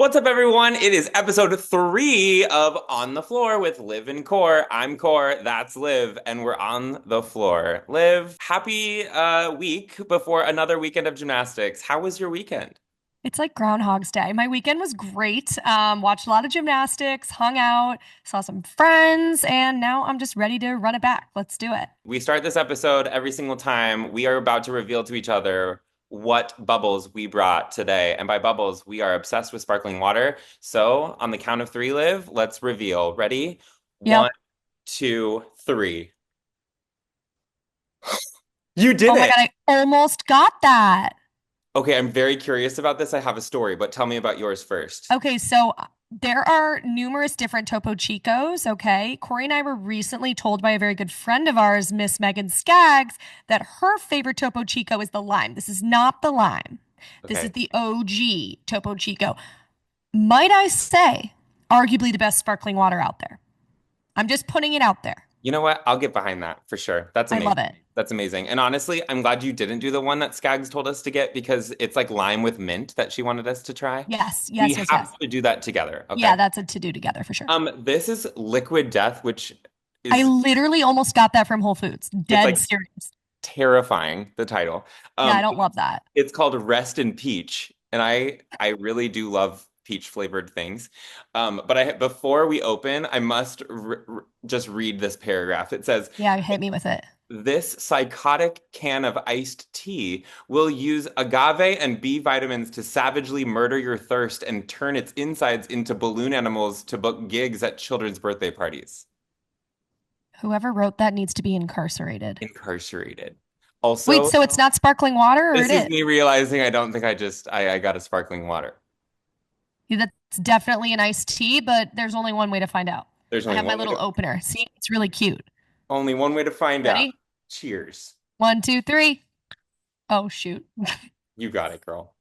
What's up, everyone? It is episode 3 of On the Floor with Liv and Cor. I'm Cor, that's Liv, and we're on the floor. Liv, happy week before another weekend of gymnastics. How was your weekend? It's like Groundhog's Day. My weekend was great. Watched a lot of gymnastics, hung out, saw some friends, and now I'm just ready to run it back. Let's do it. We start this episode every single time. We are about to reveal to each other what bubbles we brought today. And by bubbles, we are obsessed with sparkling water. So, on the count of 3, Liv, let's reveal. Ready? One, Yep. two, three. You did Oh my it. God, I almost got that. Okay, I'm very curious about this. I have a story, but tell me about yours first. Okay, so there are numerous different Topo Chicos. Okay. Corey and I were recently told by a very good friend of ours, Miss Megan Skaggs, that her favorite Topo Chico is the lime. This is not the lime. This Okay. is the OG Topo Chico. Might I say, arguably the best sparkling water out there. I'm just putting it out there. You know what? I'll get behind that for sure. That's I amazing. love it. That's amazing. And honestly, I'm glad you didn't do the one that Skaggs told us to get because it's like lime with mint that she wanted us to try. Yes, We yes, yes, yes. have to do that together. Okay. Yeah, that's a to do together for sure. This is Liquid Death, which I is literally almost got that from Whole Foods. it's Dead like serious. terrifying, the title. Yeah, I Um, don't love that. it's called Rest in Peach, and I really do love peach flavored things. But I before we open, I must just read this paragraph. It says, Yeah, hit me with it. this psychotic can of iced tea will use agave and B vitamins to savagely murder your thirst and turn its insides into balloon animals to book gigs at children's birthday parties. Whoever wrote that needs to be incarcerated. Incarcerated. Wait, Also, so it's not sparkling water or this it is is? me realizing I don't think I got a sparkling water. Yeah, that's definitely an iced tea, but there's only one way to find out. There's I only have my one way little to opener. See, it's really cute. only one way to find out. Ready? Cheers. One, two, three. Oh, shoot. You got it, girl.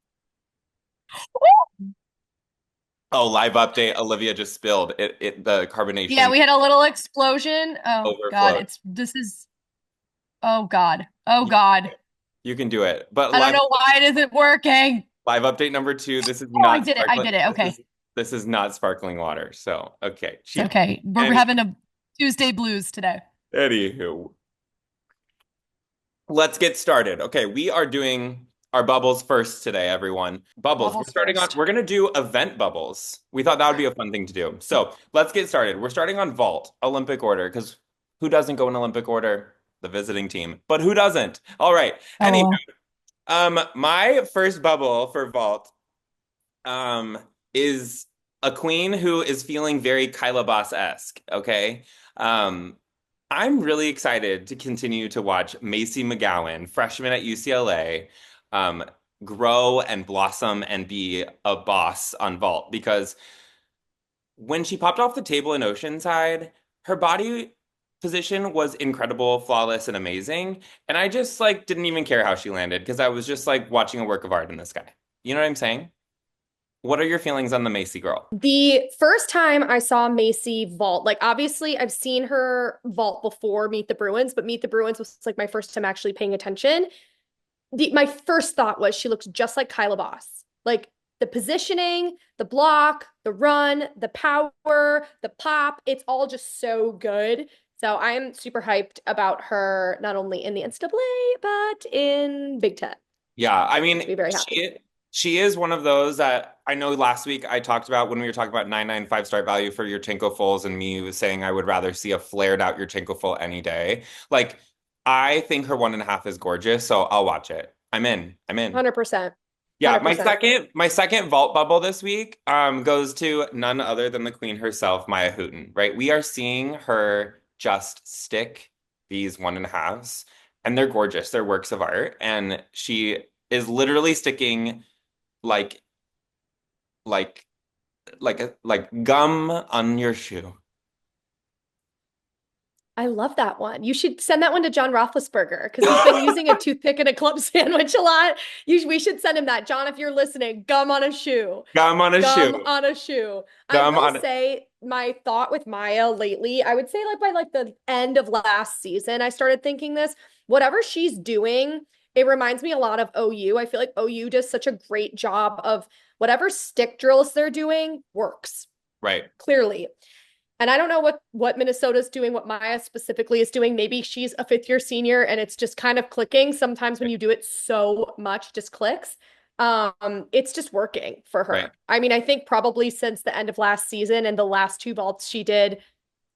Oh, live update. Olivia just spilled it the Yeah, carbonation we had a little explosion. Oh God, overflowed. this is oh God. Oh God. You can do it. But I don't know why it isn't working. live update number 2. This is Oh, I not did it. I sparkling. did it. Okay. This is not sparkling water. So okay. It's okay. We're Any having a Tuesday blues today. anywho, let's get started. Okay, we are doing our bubbles first today, everyone. Bubbles. We're Bubbles starting on. first. We're gonna do event bubbles. We thought that would be a fun thing to do. So let's get started. We're starting on vault, Olympic order, because who doesn't go in Olympic order? The visiting team. But who doesn't? All right. Anywho, LOL. my first bubble for vault is a queen who is feeling very Kyla Boss-esque, okay? Um, I'm really excited to continue to watch Macy McGowan, freshman at UCLA, um, grow and blossom and be a boss on vault because when she popped off the table in Oceanside, her body position was incredible, flawless, and amazing. And I just like didn't even care how she landed because I was just like watching a work of art in the sky. You know what I'm saying? What are your feelings on the Macy girl? The first time I saw Macy vault, like obviously I've seen her vault before Meet the Bruins, but Meet the Bruins was like my first time actually paying attention. My first thought was she looks just like Kyla Boss. Like the positioning, the block, the run, the power, the pop, it's all just so good. So I am super hyped about her, not only in the NCAA, but in Big Ten. Yeah, I Makes mean, me very happy. she is one of those that I know last week I talked about when we were talking about 995 start value for Yurchenko fulls and me was saying I would rather see a flared out Yurchenko full any day. Like, I think her 1.5 is gorgeous, so I'll watch it. I'm in. I'm in. 100%. Yeah, my 100%. second vault bubble this week goes to none other than the queen herself, Maya Houghton, right? We are seeing her just stick these 1.5s, and they're gorgeous. They're works of art, and she is literally sticking like like like gum on your shoe. I love that one. You should send that one to John Roethlisberger because he's been using a toothpick and a club sandwich a lot. We should send him that. John, if you're listening, gum on a shoe. Gum on a Gum shoe. on a shoe. I Gum will on. say my thought with Maya lately, I would say like by like the end of last season, I started thinking this. Whatever she's doing, it reminds me a lot of OU. I feel like OU does such a great job of whatever stick drills they're doing works Right. clearly. And I don't know what Minnesota's doing, what Maya specifically is doing. Maybe she's a fifth year senior and it's just kind of clicking. Sometimes when you do it so much, it just clicks. It's just working for Right. her. I mean, I think probably since the end of last season and the last two vaults she did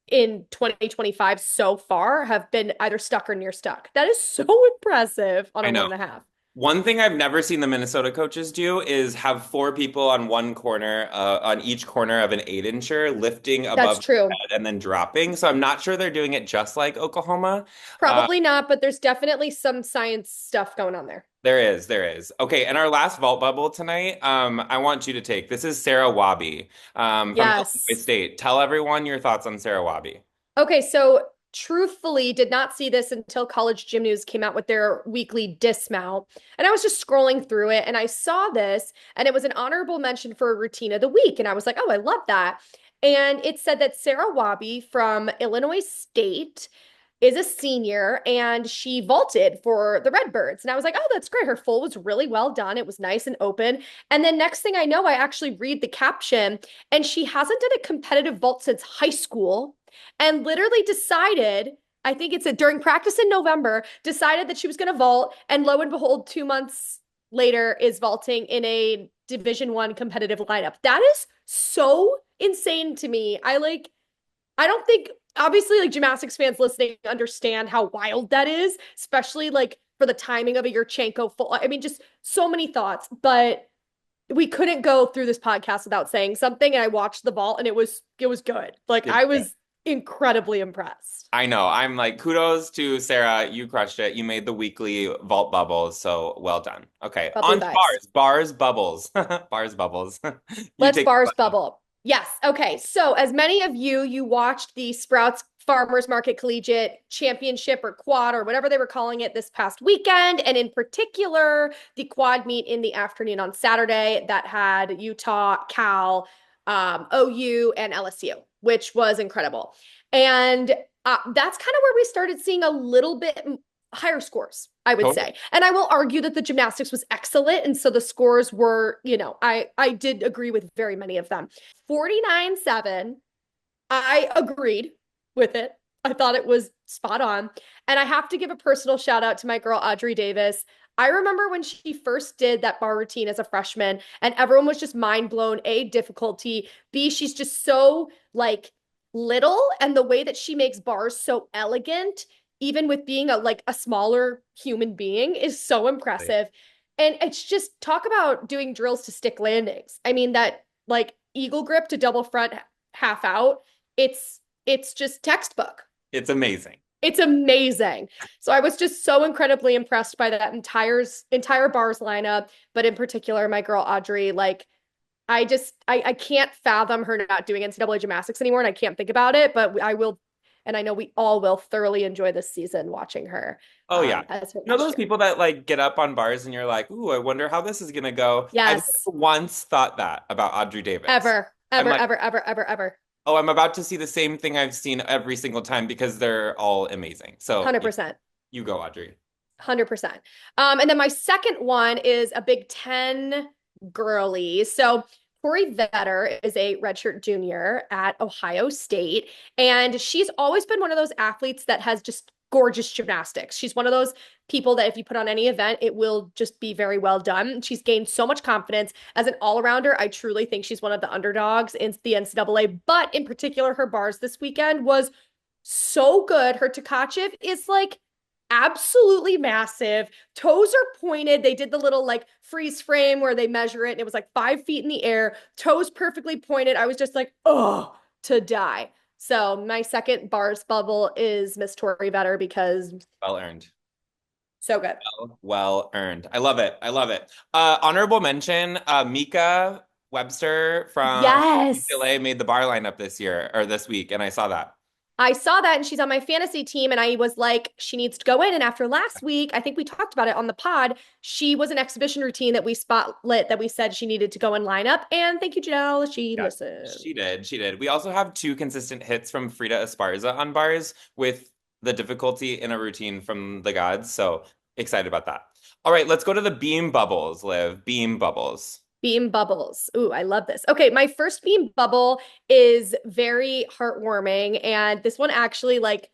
in 2025 so far have been either stuck or near stuck. That is so impressive on I a one know. and a half. One thing I've never seen the Minnesota coaches do is have four people on on each corner of an 8-incher, lifting That's above true. their head and then dropping. So I'm not sure they're doing it just like Oklahoma. Uh, Probably not, but there's definitely some science stuff going on there. there is. Okay, and our last vault bubble tonight, I want you to take. This is Sarah Wabi, from Illinois Yes. State. Tell everyone your thoughts on Sarah Wabi. Okay, so truthfully, did not see this until College Gym News came out with their weekly dismount. And I was just scrolling through it and I saw this, and it was an honorable mention for a routine of the week. And I was like, oh, I love that. And it said that Sarah Wabi from Illinois State is a senior and she vaulted for the Redbirds. And I was like, oh, that's great. Her full was really well done. It was nice and open. And then next thing I know, I actually read the caption and she hasn't done a competitive vault since high school and literally decided, I think it's during practice in November, decided that she was going to vault. And lo and behold, 2 months later is vaulting in a Division 1 competitive lineup. That is so insane to me. I don't think obviously like gymnastics fans listening understand how wild that is, especially like for the timing of a Yurchenko full. I mean, just so many thoughts, but we couldn't go through this podcast without saying something. And I watched the vault and it was good. Like It's I good. was incredibly impressed. I know. I'm like, kudos to Sarah. You crushed it. You made the weekly vault bubbles. So well done. Okay. Bubbly On to vibes. bars. Bars, bubbles. Bars, bubbles. You Let's take. bars bubble. Yes. Okay. So, as many of you watched the Sprouts Farmers Market Collegiate Championship or quad or whatever they were calling it this past weekend. And in particular, the quad meet in the afternoon on Saturday that had Utah, Cal, OU, and LSU, which was incredible. And that's kind of where we started seeing a little bit higher scores, I would Totally. say. And I will argue that the gymnastics was excellent. And so the scores were, I did agree with very many of them. 49-7, I agreed with it. I thought it was spot on. And I have to give a personal shout out to my girl, Audrey Davis. I remember when she first did that bar routine as a freshman, and everyone was just mind blown. A, difficulty. B, she's just so like little, and the way that she makes bars so elegant even with being a smaller human being is so impressive. And it's just talk about doing drills to stick landings. I mean that like eagle grip to double front half out, it's just textbook. It's amazing. It's amazing. So I was just so incredibly impressed by that entire bars lineup, but in particular my girl Audrey, like I can't fathom her not doing NCAA gymnastics anymore, and I can't think about it, but I will, and I know we all will thoroughly enjoy this season watching her Oh yeah. as her You know next those year. people that like get up on bars and you're like, ooh, I wonder how this is gonna go. I've Yes. never once thought that about Audrey Davis. Ever, I'm ever, like, ever, ever, ever, ever. oh, I'm about to see the same thing I've seen every single time because they're all amazing. So yeah, 100%. you go, Audrey. 100%. And then my second one is a Big Ten girly. So Tori Vetter is a redshirt junior at Ohio State, and she's always been one of those athletes that has just gorgeous gymnastics. She's one of those people that if you put on any event, it will just be very well done. She's gained so much confidence as an all-arounder. I truly think she's one of the underdogs in the NCAA, but in particular, her bars this weekend was so good. Her Tkachev is like absolutely massive. Toes are pointed. They did the little like freeze frame where they measure it, and it was like 5 feet in the air, toes perfectly pointed. I was just like, oh, to die. So my second bars bubble is Miss Tori Vetter because Well earned. so good. Well earned. I love it. I love it. Honorable mention, Mika Webster from Yes. UCLA made the bar lineup this year or this week, and I saw that. I saw that and she's on my fantasy team and I was like, she needs to go in. And after last week, I think we talked about it on the pod. She was an exhibition routine that we spotlit that we said she needed to go and line up. And thank you, Janelle. She Yeah, listened. she did. She did. We also have two consistent hits from Frida Esparza on bars with the difficulty in a routine from the gods. So excited about that. All right, let's go to the beam bubbles, Liv. Beam bubbles. Beam bubbles. Ooh, I love this. Okay, my first beam bubble is very heartwarming, and this one actually like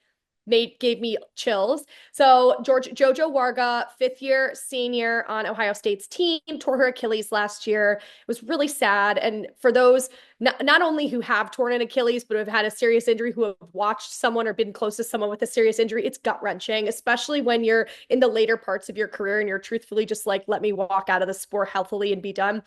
made gave me chills. So Jojo Warga, fifth year senior on Ohio State's team, tore her Achilles last year. It was really sad. And for those not only who have torn an Achilles, but have had a serious injury, who have watched someone or been close to someone with a serious injury, it's gut wrenching, especially when you're in the later parts of your career and you're truthfully just like, let me walk out of the sport healthily and be done.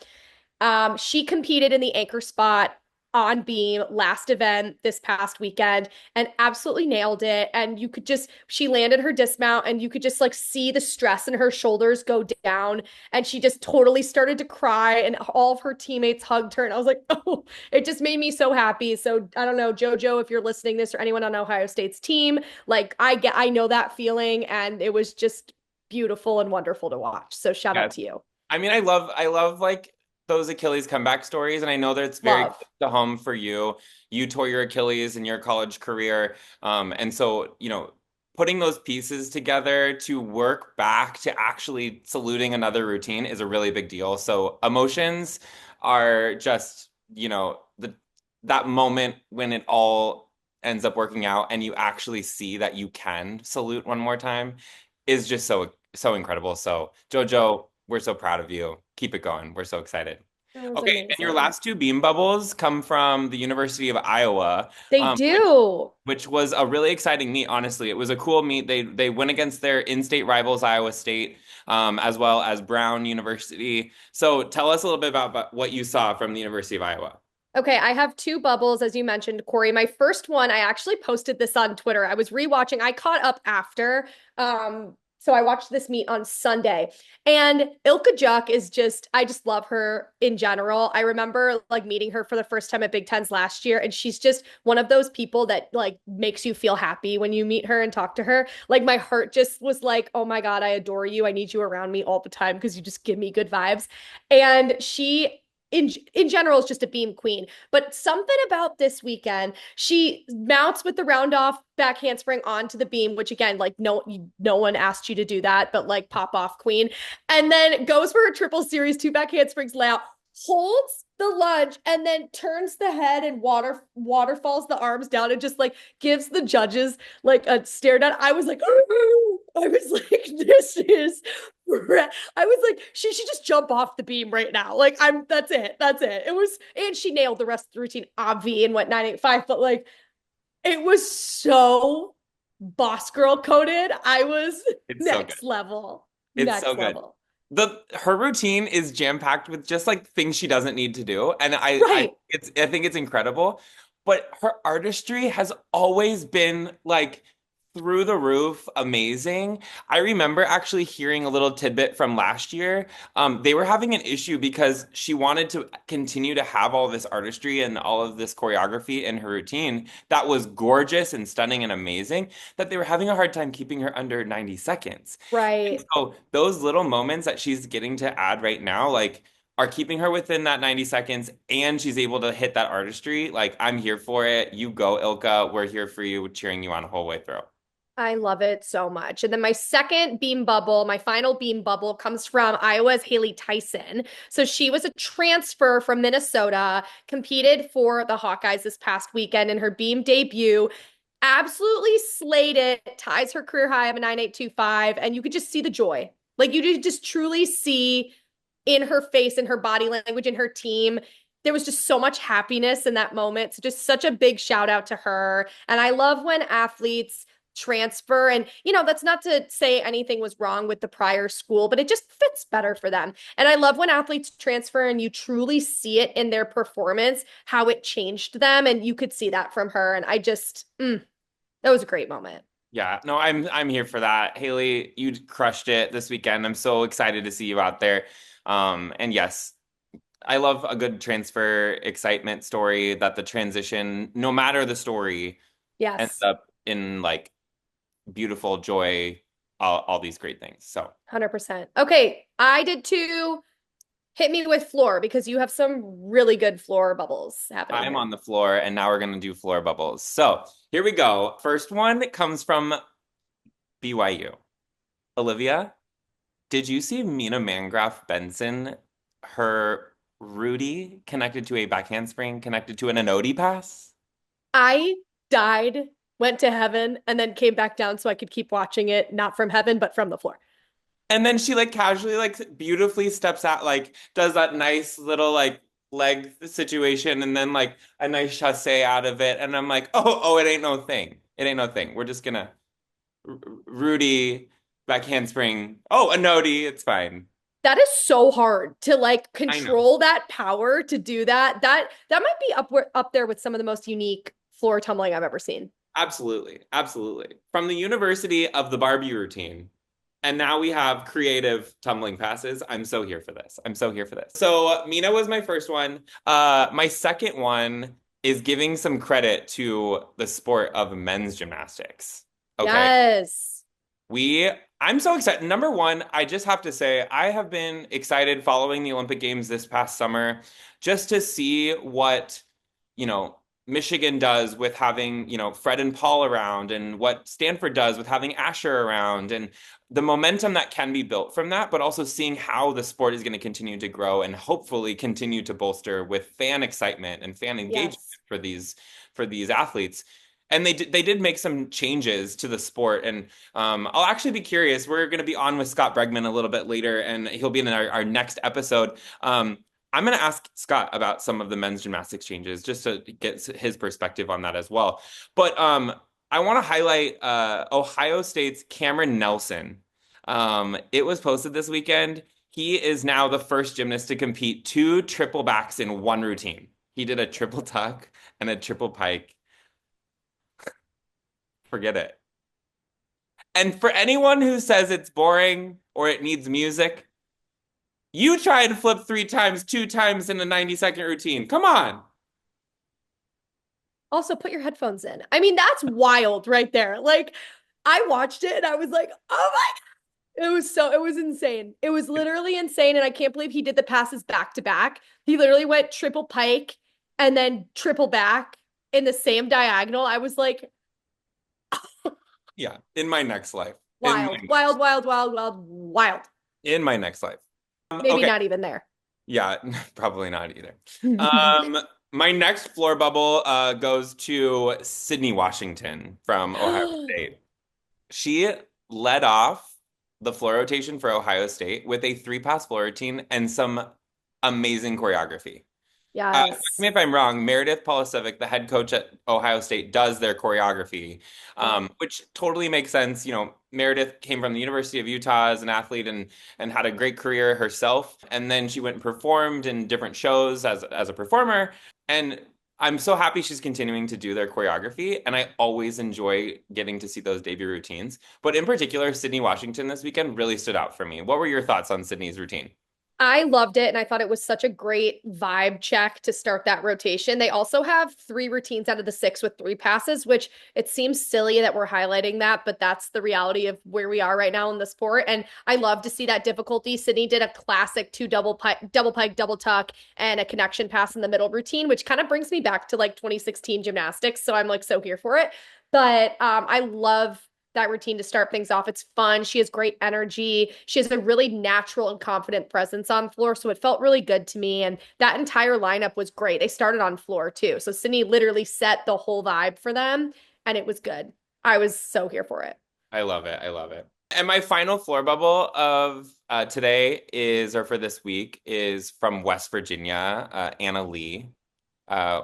She competed in the anchor spot on beam last event this past weekend and absolutely nailed it. And you could just, she landed her dismount and you could just like see the stress in her shoulders go down. And she just totally started to cry and all of her teammates hugged her. And I was like, oh, it just made me so happy. So I don't know, JoJo, if you're listening to this or anyone on Ohio State's team, like I know that feeling and it was just beautiful and wonderful to watch. So shout out Yes. to you. I mean, I love like those Achilles comeback stories, and I know that it's very close Love. to home for you. You tore your Achilles in your college career, and so putting those pieces together to work back to actually saluting another routine is a really big deal. So emotions are just the that moment when it all ends up working out, and you actually see that you can salute one more time is just so incredible. So, Jojo, we're so proud of you. Keep it going. We're so excited. That was Okay, and your amazing. last two beam bubbles come from the University of Iowa, They do. which was a really exciting meet. Honestly, it was a cool meet. They went against their in-state rivals, Iowa State, as well as Brown University. So, tell us a little bit about what you saw from the University of Iowa. Okay, I have two bubbles, as you mentioned, Corey. My first one, I actually posted this on Twitter. I was rewatching, I caught up after. So I watched this meet on Sunday. And Ilka Juk is just, I just love her in general. I remember like meeting her for the first time at Big Tens last year, and she's just one of those people that like makes you feel happy when you meet her and talk to her. Like my heart just was like, oh my God, I adore you. I need you around me all the time because you just give me good vibes. And she in general is just a beam queen. But something about this weekend, she mounts with the round off back handspring onto the beam, which again, like no one asked you to do that, but like pop off queen, and then goes for her triple series, two back handsprings layout, holds the lunge, and then turns the head and waterfalls the arms down and just like gives the judges like a stare down. I was like, I was like, this is I was like, she should just jump off the beam right now. Like, that's it. That's it. It was, and she nailed the rest of the routine, obvi, and went 985, but like, it was so boss girl coded. I was It's so good. next level. It's so Next good. level. Her routine is jam-packed with just like things she doesn't need to do. And Right. I think it's incredible. But her artistry has always been like through the roof amazing. I remember actually hearing a little tidbit from last year. They were having an issue because she wanted to continue to have all this artistry and all of this choreography in her routine that was gorgeous and stunning and amazing, that they were having a hard time keeping her under 90 seconds. Right. So those little moments that she's getting to add right now, like, are keeping her within that 90 seconds, and she's able to hit that artistry. Like, I'm here for it. You go, Ilka. We're here for you, cheering you on the whole way through. I love it so much. And then my second beam bubble, my final beam bubble comes from Iowa's Haley Tyson. So she was a transfer from Minnesota, competed for the Hawkeyes this past weekend in her beam debut, absolutely slayed it, ties her career high of a 9825. And you could just see the joy. Like you could just truly see in her face, in her body language, in her team. There was just so much happiness in that moment. So just such a big shout out to her. And I love when athletes transfer, and that's not to say anything was wrong with the prior school, but it just fits better for them. And I love when athletes transfer and you truly see it in their performance, how it changed them, and you could see that from her. And I just that was a great moment. Yeah, no, I'm here for that. Haley, you crushed it this weekend. I'm so excited to see you out there. And yes, I love a good transfer excitement story that the transition, no matter the story, ends Yes. up in like beautiful joy, all these great things. So 100%. Okay, I did too. Hit me with floor because you have some really good floor bubbles happening I'm here. on the floor, and now we're gonna do floor bubbles. So here we go. First one comes from BYU. Olivia, did you see Mina Mangraf Benson, her Rudy connected to a back handspring connected to an Anodi pass. I died, went to heaven, and then came back down so I could keep watching it, not from heaven, but from the floor. And then she like casually like beautifully steps out, like does that nice little like leg situation and then like a nice chassé out of it. And I'm like, oh, it ain't no thing. It ain't no thing. We're just gonna Rudy back handspring. Oh, a nodi, it's fine. That is so hard to like I know. control that power to do that. That might be up there with some of the most unique floor tumbling I've ever seen. Absolutely. Absolutely. From the University of the Barbie routine. And now we have creative tumbling passes. I'm so here for this. I'm so here for this. So Mina was my first one. My second one is giving some credit to the sport of men's gymnastics. Okay. Yes. We, I'm so excited. Number one, I just have to say, I have been excited following the Olympic Games this past summer just to see what, you know, Michigan does with having, Fred and Paul around and what Stanford does with having Asher around and the momentum that can be built from that, but also seeing how the sport is going to continue to grow and hopefully continue to bolster with fan excitement and fan engagement Yes. for these athletes. And they did make some changes to the sport, and I'll actually be curious. We're going to be on with Scott Bregman a little bit later, and he'll be in our next episode. I'm going to ask Scott about some of the men's gymnastics changes just to get his perspective on that as well. But I want to highlight Ohio State's Cameron Nelson. It was posted this weekend. He is now the first gymnast to compete two triple backs in one routine. He did a triple tuck and a triple pike. Forget it. And for anyone who says it's boring or it needs music, you try and flip three times, two times in a 90-second routine. Come on. Also, put your headphones in. I mean, that's wild right there. Like, I watched it and I was like, oh my, it was insane. It was literally insane. And I can't believe he did the passes back to back. He literally went triple pike and then triple back in the same diagonal. I was like, Yeah, in my next life. wild, wild, wild, wild, wild, wild. In my next life. Maybe Okay. not even there. Yeah, probably not either. Um, my next floor bubble goes to Sydney Washington from Ohio State. She led off the floor rotation for Ohio State with a three-pass floor routine and some amazing choreography. Correct Yes. me if I'm wrong, Meredith Polisevic, the head coach at Ohio State, does their choreography, Yep. which totally makes sense. Meredith came from the University of Utah as an athlete and had a great career herself, and then she went and performed in different shows as a performer. And I'm so happy she's continuing to do their choreography, and I always enjoy getting to see those debut routines. But in particular, Sydney Washington this weekend really stood out for me. What were your thoughts on Sydney's routine? I loved it. And I thought it was such a great vibe check to start that rotation. They also have three routines out of the six with three passes, which it seems silly that we're highlighting that, but that's the reality of where we are right now in the sport. And I love to see that difficulty. Sydney did a classic two double pike, double tuck, and a connection pass in the middle routine, which kind of brings me back to like 2016 gymnastics. So I'm like so here for it. But I love that routine to start things off. It's fun. She has great energy. She has a really natural and confident presence on floor. So it felt really good to me. And that entire lineup was great. They started on floor too. So Sydney literally set the whole vibe for them and it was good. I was so here for it. I love it. I love it. And my final floor bubble of today or for this week is from West Virginia. Anna Lee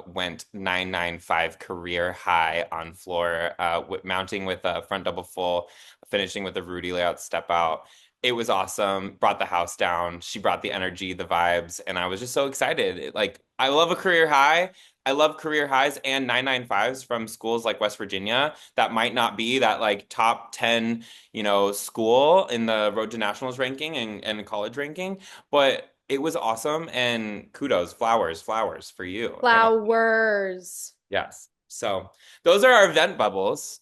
went 995 career high on floor, mounting with a front double full, finishing with a Rudy layout step out. It was awesome. Brought the house down. She brought the energy, the vibes, and I was just so excited. I love a career high. I love career highs and 995s from schools like West Virginia that might not be that like top 10, school in the Road to Nationals ranking and college ranking, but it was awesome and kudos, flowers for you. And Flowers. yes. So those are our event bubbles.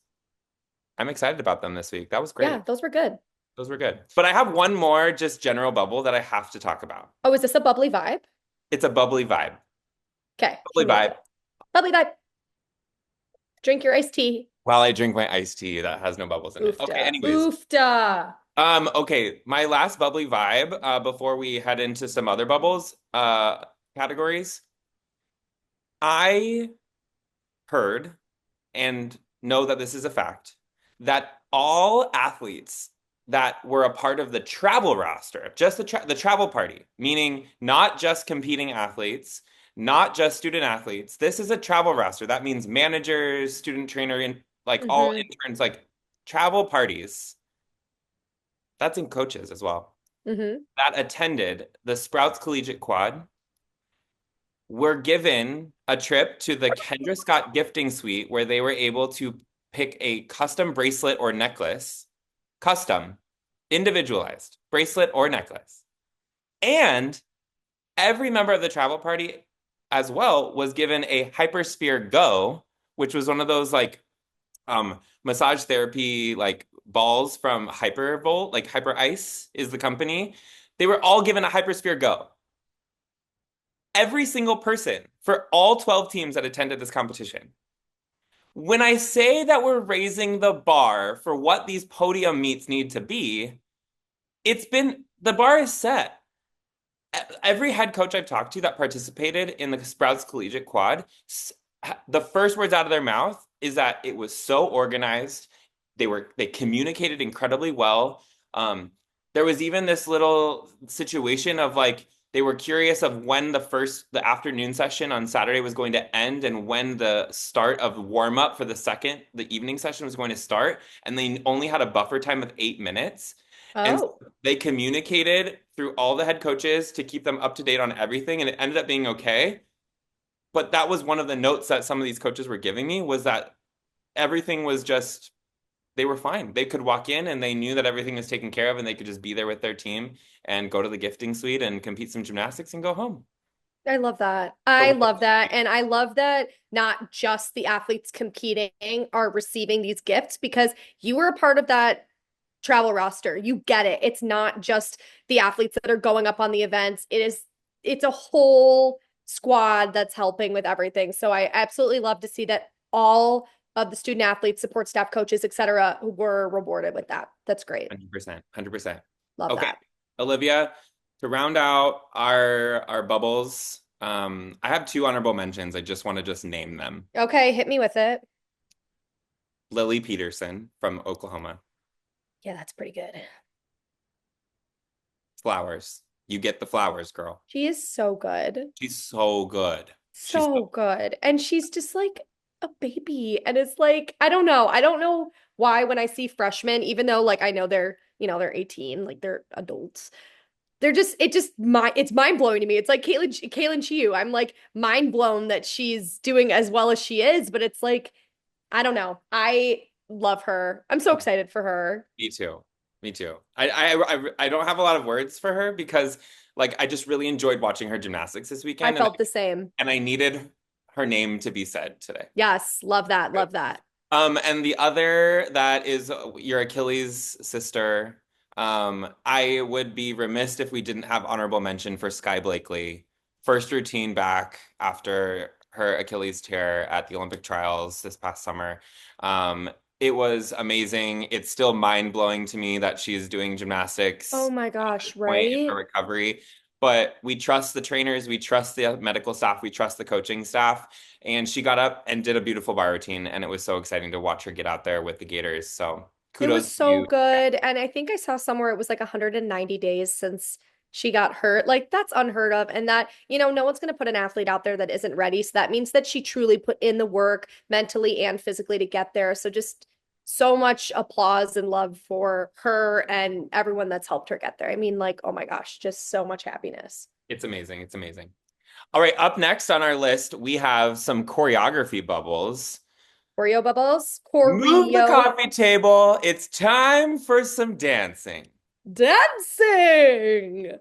I'm excited about them this week. That was Yeah, great. those were good. Those were good. But I have one more just general bubble that I have to talk about. Oh, is this a bubbly vibe? It's a bubbly vibe. Okay. Bubbly Hit me with vibe. it. Bubbly vibe. Drink your iced tea. While I drink my iced tea that has no bubbles in it. Okay, Oofda. anyways. Oofda. Okay, my last bubbly vibe, before we head into some other bubbles, categories. I heard and know that this is a fact that all athletes that were a part of the travel roster, just the travel party, meaning not just competing athletes, not just student athletes. This is a travel roster. That means managers, student trainer, and like all Mm-hmm. interns, like travel parties. That's in coaches as well. Mm-hmm. That attended the Sprouts Collegiate Quad were given a trip to the Kendra Scott gifting suite where they were able to pick a custom bracelet or necklace, custom, individualized bracelet or necklace. And every member of the travel party as well was given a Hypersphere Go, which was one of those like massage therapy like balls from Hypervolt, like Hyper Ice is the company. They were all given a Hypersphere Go. Every single person for all 12 teams that attended this competition. When I say that we're raising the bar for what these podium meets need to be, the bar is set. Every head coach I've talked to that participated in the Sprouts Collegiate Quad, the first words out of their mouth is that it was so organized. They communicated incredibly well. There was even this little situation of like they were curious of when the afternoon session on Saturday was going to end and when the start of warm up for the evening session was going to start, and they only had a buffer time of 8 minutes. And Oh. they communicated through all the head coaches to keep them up to date on everything, and it ended up being okay. But that was one of the notes that some of these coaches were giving me was that everything was just they were fine. They could walk in and they knew that everything was taken care of and they could just be there with their team and go to the gifting suite and compete some gymnastics and go home. I love that. So I love that. And I love that not just the athletes competing are receiving these gifts because you were a part of that travel roster. You get it. It's not just the athletes that are going up on the events. It's a whole squad that's helping with everything. So I absolutely love to see that all of the student athletes, support staff, coaches, etc., were rewarded with that. That's great. 100%, 100%. Love Okay, that. Olivia, to round out our bubbles, I have two honorable mentions. I just want to just name them. Okay, hit me with it. Lily Peterson from Oklahoma. Yeah, that's pretty good. Flowers. You get the flowers, girl. She is so good. She's so good. She's So good. And she's just like a baby. And it's like, I don't know. I don't know why when I see freshmen, even though like I know they're 18, like they're adults. It's mind blowing to me. It's like Caitlin Chiu. I'm like mind blown that she's doing as well as she is, but it's like, I don't know. I love her. I'm so excited for her. Me too. Me too. I don't have a lot of words for her because like I just really enjoyed watching her gymnastics this I weekend felt the same. and I needed her name to be said today. Yes, love that. Love that. And the other that is your Achilles sister. I would be remiss if we didn't have honorable mention for Sky Blakely. First routine back after her Achilles tear at the Olympic trials this past summer. It was amazing. It's still mind-blowing to me that she's doing Oh gymnastics my gosh, point in right? her recovery. But we trust the trainers, we trust the medical staff, we trust the coaching staff. And she got up and did a beautiful bar routine, and it was so exciting to watch her get out there with the Gators. So It kudos was to so you. good. And I think I saw somewhere it was like 190 days since she got hurt. Like that's unheard of. And that, no one's going to put an athlete out there that isn't ready. So that means that she truly put in the work mentally and physically to get there. So just so much applause and love for her and everyone that's helped her get there. I mean, like, oh my gosh, just so much happiness. It's amazing. It's amazing. All right, up next on our list, we have some choreography bubbles. Choreo bubbles, Move the choreo coffee table. It's time for some dancing. dancing.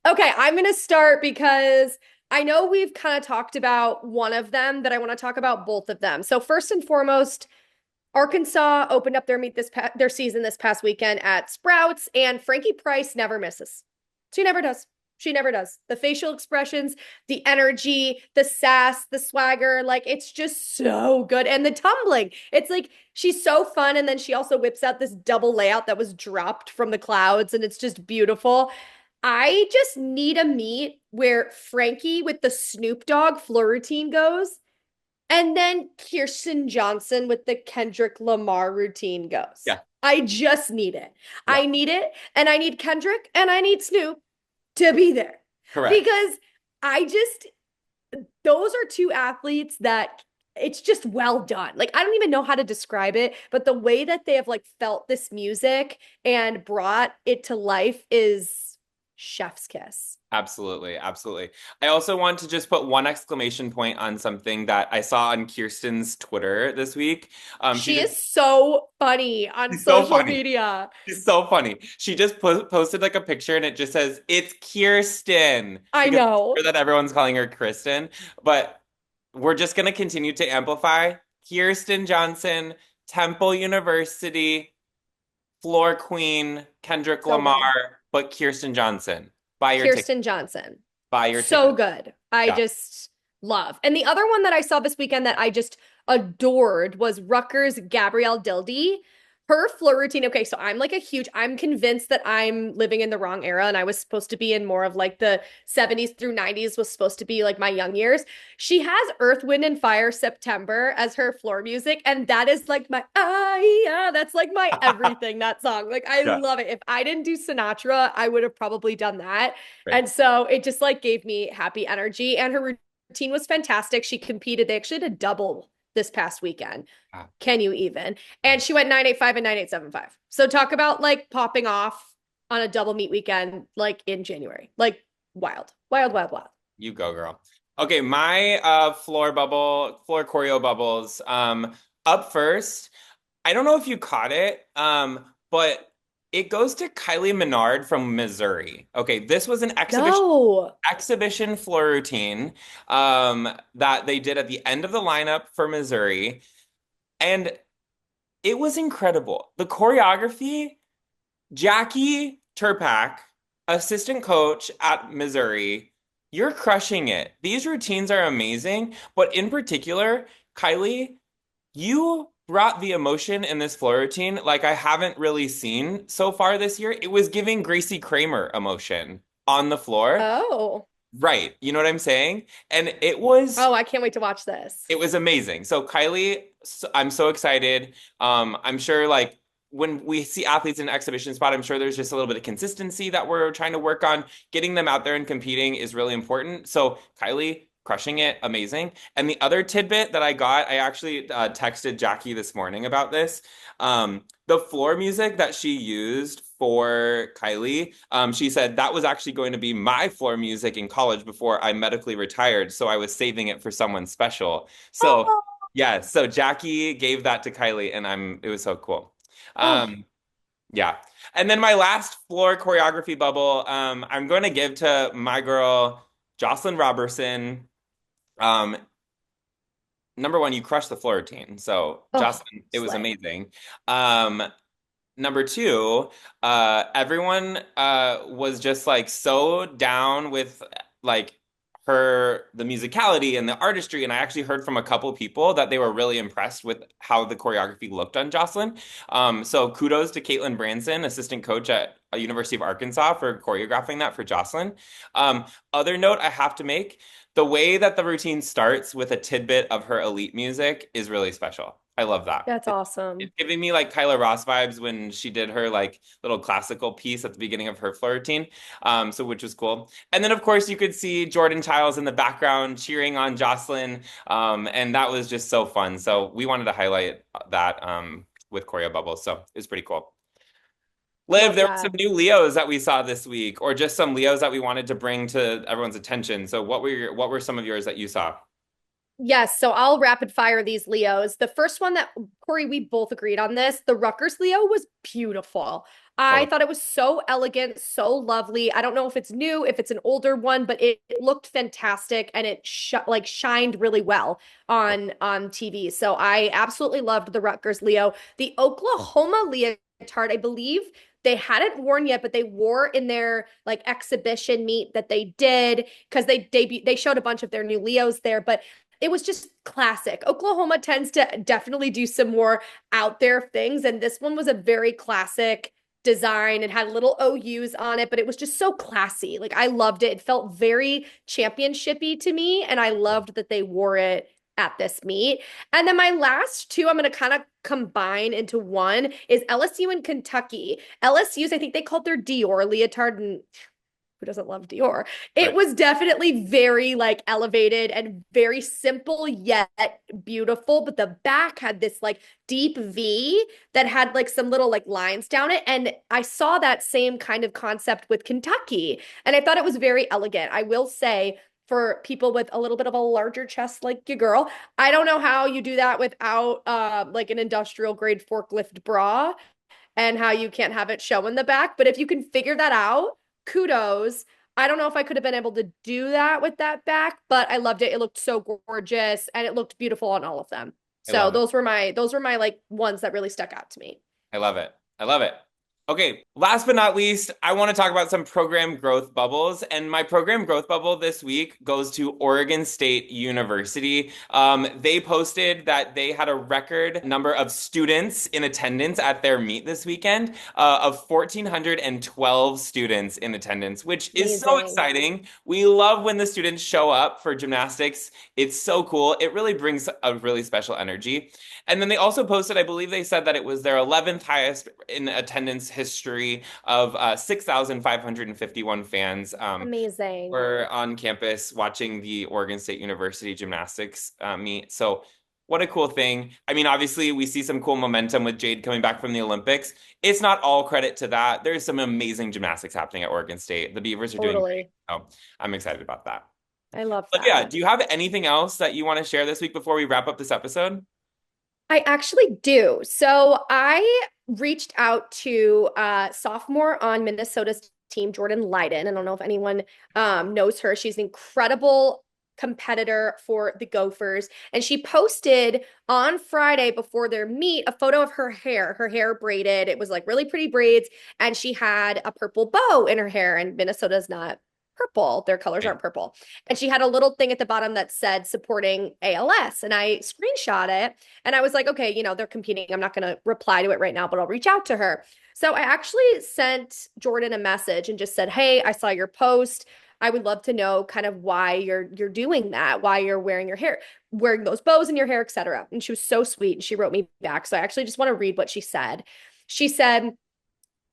Okay, I'm going to start because I know we've kind of talked about one of them, but I want to talk about both of them. So first and foremost, Arkansas opened up their season this past weekend at Sprouts, and Frankie Price never misses. She never does. She never does. The facial expressions, the energy, the sass, the swagger, like it's just so good. And the tumbling, it's like she's so fun. And then she also whips out this double layout that was dropped from the clouds, and it's just beautiful. I just need a meet where Frankie with the Snoop Dogg floor routine goes, and then Kirsten Johnson with the Kendrick Lamar routine goes. Yeah, I just need it. yeah, I need it, and I need Kendrick, and I need Snoop to be there correct. because I just, those are two athletes that it's just well done. Like, I don't even know how to describe it, but the way that they have like felt this music and brought it to life is chef's kiss. Absolutely, absolutely. I also want to just put one exclamation point on something that I saw on Kirsten's Twitter this week. She She just is so funny on she's so social funny. media. She's so funny. She just posted like a picture and it just says, "It's Kirsten," I because I'm know. sure that everyone's calling her Kristen. But we're just going to continue to amplify Kirsten Johnson, Temple University, floor queen, Kendrick So good. Lamar, but Kirsten Johnson. Buy your ticket. Kirsten Johnson. Buy your So ticket. good. I Yeah. just love. And the other one that I saw this weekend that I just adored was Rutgers Gabrielle Dildy. Her floor routine. Okay, so I'm convinced that I'm living in the wrong era and I was supposed to be in more of like the 70s through 90s was supposed to be like my young years. She has Earth, Wind, and Fire September as her floor music, and that is like my yeah, that's like my everything, that song. Like I Yeah. love it. If I didn't do Sinatra, I would have probably done that. Right. And so it just like gave me happy energy. And her routine was fantastic. She competed. They actually did a double this past weekend. Wow. Can you even? And she went 985 and 9875. So talk about like popping off on a double meet weekend, like in January. Like wild, wild, wild, wild. You go, girl. Okay, my floor choreo bubbles. Up first, I don't know if you caught it, but it goes to Kylie Menard from Missouri. Okay, this was an No. exhibition floor routine that they did at the end of the lineup for Missouri, and it was incredible. The choreography, Jackie Turpak, assistant coach at Missouri, you're crushing it. These routines are amazing, but in particular, Kylie, you brought the emotion in this floor routine like I haven't really seen so far this year. It was giving Gracie Kramer emotion on the floor. Oh. Right. You know what I'm saying? And it was Oh, I can't wait to watch this. it was amazing. So Kylie, I'm so excited. I'm sure like when we see athletes in an exhibition spot, I'm sure there's just a little bit of consistency that we're trying to work on. Getting them out there and competing is really important. So Kylie, crushing it, amazing. And the other tidbit that I got, I actually texted Jackie this morning about this. The floor music that she used for Kylie, she said that was actually going to be my floor music in college before I medically retired. So I was saving it for someone special. So Oh, yeah, so Jackie gave that to Kylie, and it was so cool. oh, Um, yeah. And then my last floor choreography bubble, I'm going to give to my girl, Jocelyn Robertson. Um, number one, you crushed the floor routine. So, oh, Jocelyn, it was slay. amazing. Um, Number two, everyone was just like so down with like the musicality and the artistry. And I actually heard from a couple people that they were really impressed with how the choreography looked on Jocelyn. So kudos to Caitlin Branson, assistant coach at University of Arkansas, for choreographing that for Jocelyn. Other note I have to make, the way that the routine starts with a tidbit of her elite music is really special. I love that. That's It's awesome. giving me like Kyla Ross vibes when she did her like little classical piece at the beginning of her floor routine. So which was cool. And then of course you could see Jordan Childs in the background cheering on Jocelyn. And that was just so fun. So we wanted to highlight that with Choreo Bubbles. So it was pretty cool. Liv, Love there were some that. new Leos that we saw this week, or just some Leos that we wanted to bring to everyone's attention. So what were some of yours that you saw? Yes, so I'll rapid fire these Leos. The first one that Corey, we both agreed on this. The Rutgers Leo was beautiful. I Totally. thought it was so elegant, so lovely. I don't know if it's new, if it's an older one, but it looked fantastic and it like shined really well on TV. So I absolutely loved the Rutgers Leo. The Oklahoma leotard, I believe they hadn't worn yet, but they wore in their like exhibition meet that they did because they showed a bunch of their new Leos there, but it was just classic. Oklahoma tends to definitely do some more out there things, and this one was a very classic design and had little OUs on it, but it was just so classy. Like I loved it. It felt very championshipy to me, and I loved that they wore it at this meet. And then my last two, I'm going to kind of combine into one is LSU and Kentucky. LSU's, I think they called their Dior leotard, and who doesn't love Dior? It Right. was definitely very like elevated and very simple yet beautiful. But the back had this like deep V that had like some little like lines down it. And I saw that same kind of concept with Kentucky. And I thought it was very elegant. I will say, for people with a little bit of a larger chest like your girl, I don't know how you do that without like an industrial grade forklift bra, and how you can't have it show in the back. But if you can figure that out, kudos. I don't know if I could have been able to do that with that back, but I loved it. It looked so gorgeous and it looked beautiful on all of them. I So love it. those were my like ones that really stuck out to me. I love it. I love it. Okay, last but not least, I want to talk about some program growth bubbles. And my program growth bubble this week goes to Oregon State University. They posted that they had a record number of students in attendance at their meet this weekend, of 1,412 students in attendance, which is so Amazing. exciting. We love when the students show up for gymnastics. It's so cool. It really brings a really special energy. And then they also posted, I believe they said that it was their 11th highest in attendance history of 6,551 fans Amazing. were on campus watching the Oregon State University gymnastics meet. So what a cool thing. I mean, obviously, we see some cool momentum with Jade coming back from the Olympics. It's not all credit to that. There's some amazing gymnastics happening at Oregon State. The Beavers are doing great. Totally. So I'm excited about that. I love But yeah, that. do you have anything else that you want to share this week before we wrap up this episode? I actually do. So I reached out to sophomore on Minnesota's team, Jordyn Lyden. I don't know if anyone knows her. She's an incredible competitor for the Gophers. And she posted on Friday before their meet a photo of her hair braided. It was like really pretty braids. And she had a purple bow in her hair. And Minnesota's not purple. Their colors Right. aren't purple. And she had a little thing at the bottom that said supporting ALS. And I screenshot it and I was like, okay, they're competing. I'm not going to reply to it right now, but I'll reach out to her. So I actually sent Jordyn a message and just said, hey, I saw your post. I would love to know kind of why you're doing that, why you're wearing those bows in your hair, etc. And she was so sweet and she wrote me back. So I actually just want to read what she said. She said,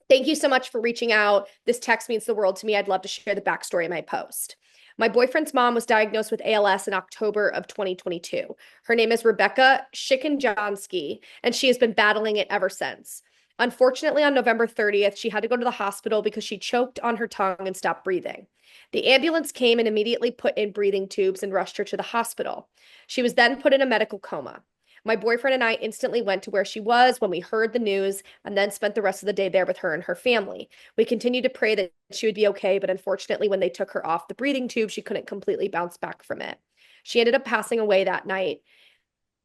thank you so much for reaching out. This text means the world to me. I'd love to share the backstory of my post. My boyfriend's mom was diagnosed with ALS in October of 2022. Her name is Rebecca Shikenjansky, and she has been battling it ever since. Unfortunately, on November 30th, she had to go to the hospital because she choked on her tongue and stopped breathing. The ambulance came and immediately put in breathing tubes and rushed her to the hospital. She was then put in a medical coma. My boyfriend and I instantly went to where she was when we heard the news and then spent the rest of the day there with her and her family. We continued to pray that she would be okay, but unfortunately, when they took her off the breathing tube, she couldn't completely bounce back from it. She ended up passing away that night.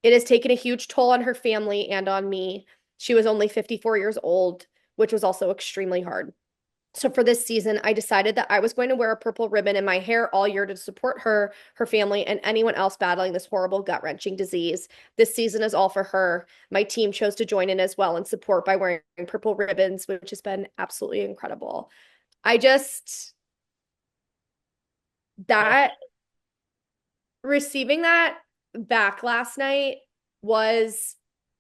It has taken a huge toll on her family and on me. She was only 54 years old, which was also extremely hard. So for this season, I decided that I was going to wear a purple ribbon in my hair all year to support her, her family, and anyone else battling this horrible gut-wrenching disease. This season is all for her. My team chose to join in as well and support by wearing purple ribbons, which has been absolutely incredible. I just, Yeah. that, receiving that back last night was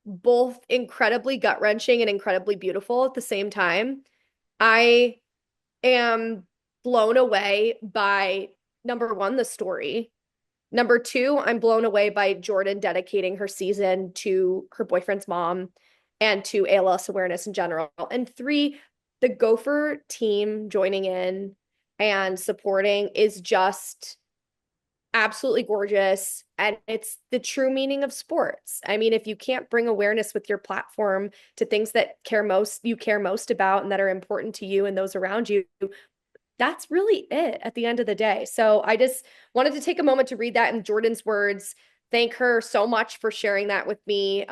both incredibly gut-wrenching and incredibly beautiful at the same time. I am blown away by number one, the story. Number two, I'm blown away by Jordyn dedicating her season to her boyfriend's mom and to ALS awareness in general. And three, the Gopher team joining in and supporting is just absolutely gorgeous. And it's the true meaning of sports. I mean, if you can't bring awareness with your platform to things that you care most about and that are important to you and those around you, that's really it at the end of the day. So I just wanted to take a moment to read that in Jordyn's words. Thank her so much for sharing that with me.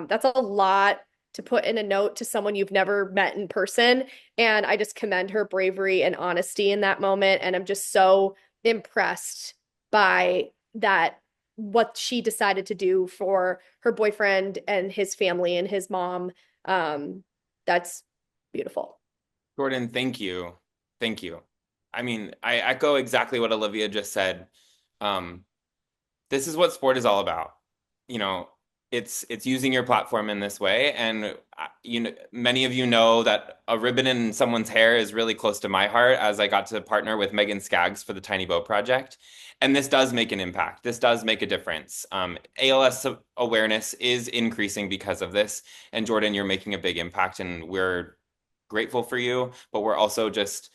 That's a lot to put in a note to someone you've never met in person. And I just commend her bravery and honesty in that moment. And I'm just so impressed by that, what she decided to do for her boyfriend and his family and his mom. That's beautiful. Jordyn, thank you. Thank you. I mean, I echo exactly what Olivia just said. Um, this is what sport is all about. You know, it's using your platform in this way, and you know, many of you know that a ribbon in someone's hair is really close to my heart, as I got to partner with Megan Skaggs for the Tiny Boat Project, and this does make an impact. This does make a difference. ALS awareness is increasing because of this, and Jordyn, you're making a big impact, and we're grateful for you, but we're also just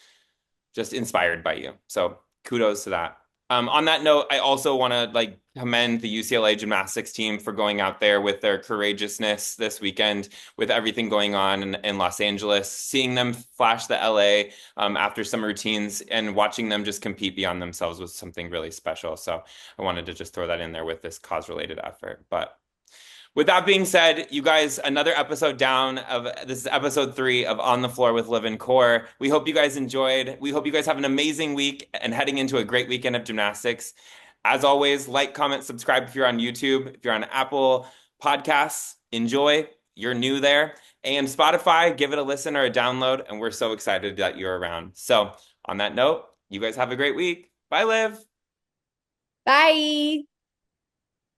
inspired by you. So kudos to that. On that note, I also want to like commend the UCLA gymnastics team for going out there with their courageousness this weekend with everything going on in Los Angeles, seeing them flash the LA after some routines and watching them just compete beyond themselves was something really special. So I wanted to just throw that in there with this cause-related effort. But with that being said, you guys, another episode down of this is episode 3 of On the Floor with Liv and Cor. We hope you guys enjoyed. We hope you guys have an amazing week and heading into a great weekend of gymnastics. As always, like, comment, subscribe if you're on YouTube. If you're on Apple Podcasts, enjoy. You're new there. And Spotify, give it a listen or a download. And we're so excited that you're around. So, on that note, you guys have a great week. Bye, Liv. Bye.